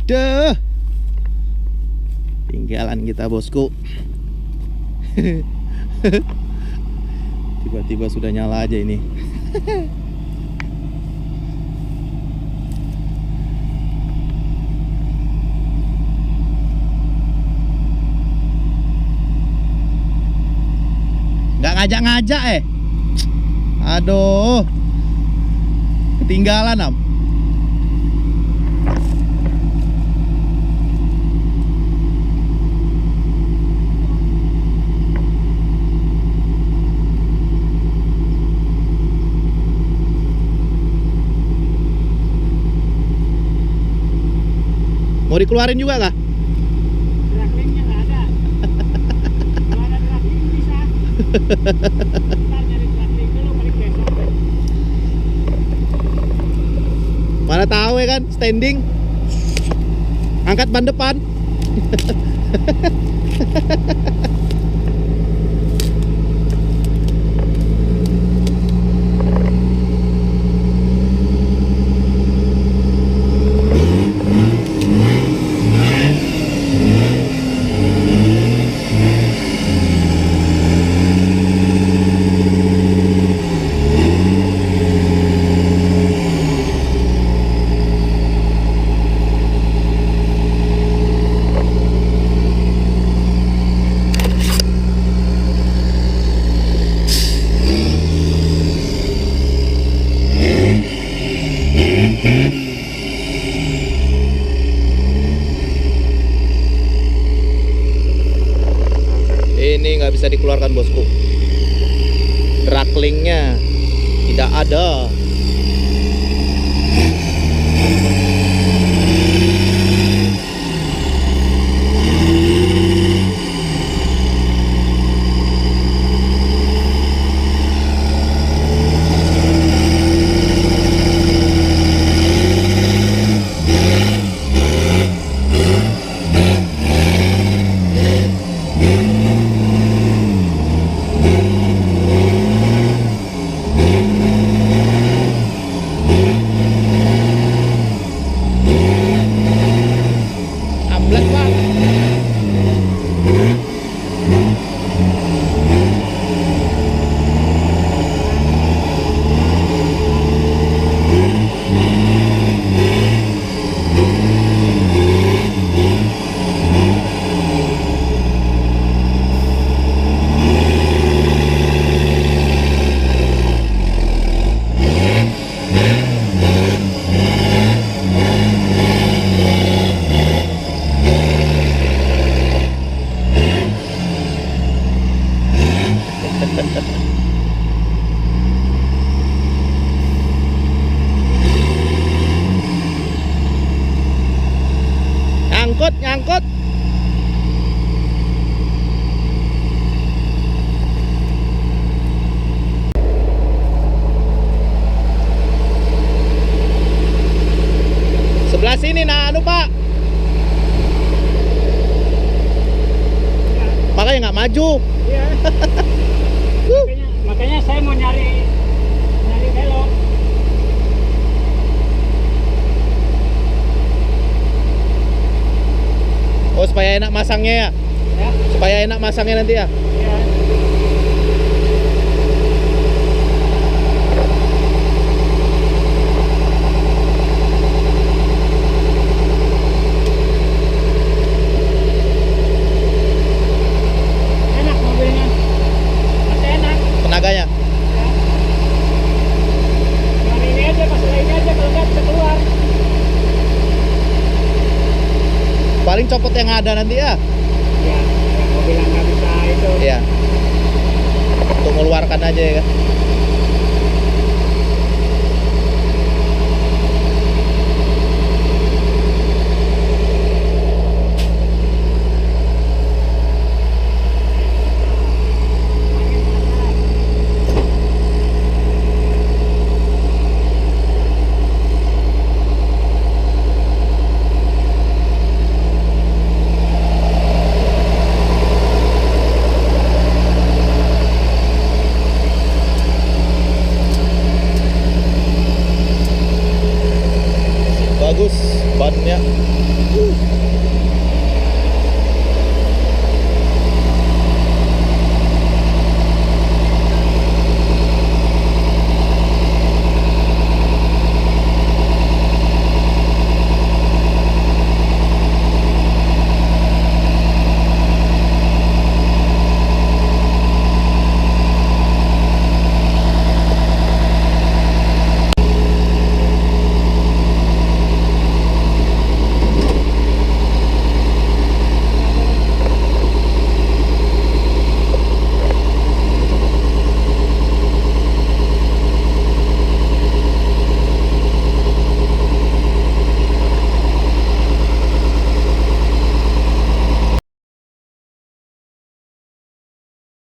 Deh, tinggalan kita bosku. Tiba-tiba sudah nyala aja ini. Nggak ngajak-ngajak Aduh, ketinggalan am. Mau dikeluarin juga kah? Draglingnya nggak ada. Kalau ada dragling bisa. Ntar nyari dragling dulu balik besok. Mana tahu ya kan, standing. Angkat ban depan. Ini nggak bisa dikeluarkan bosku. Draglingnya tidak ada. Ambles pak. Nyangkut, nyangkut. Sebelah sini nah anu pak. Makanya nggak maju. Iya. makanya saya mau nyari belok. Oh supaya enak masangnya ya? Ya. Supaya enak masangnya nanti ya? Iya. Enak mobilnya. Masih enak. Tenaganya? Ya. Cuma ini aja, masalah ini aja kalau nggak bisa keluar. Paling copot yang ada nanti ya? Ya, mobil yang nggak bisa itu. Iya. Untuk mengeluarkan aja ya kan?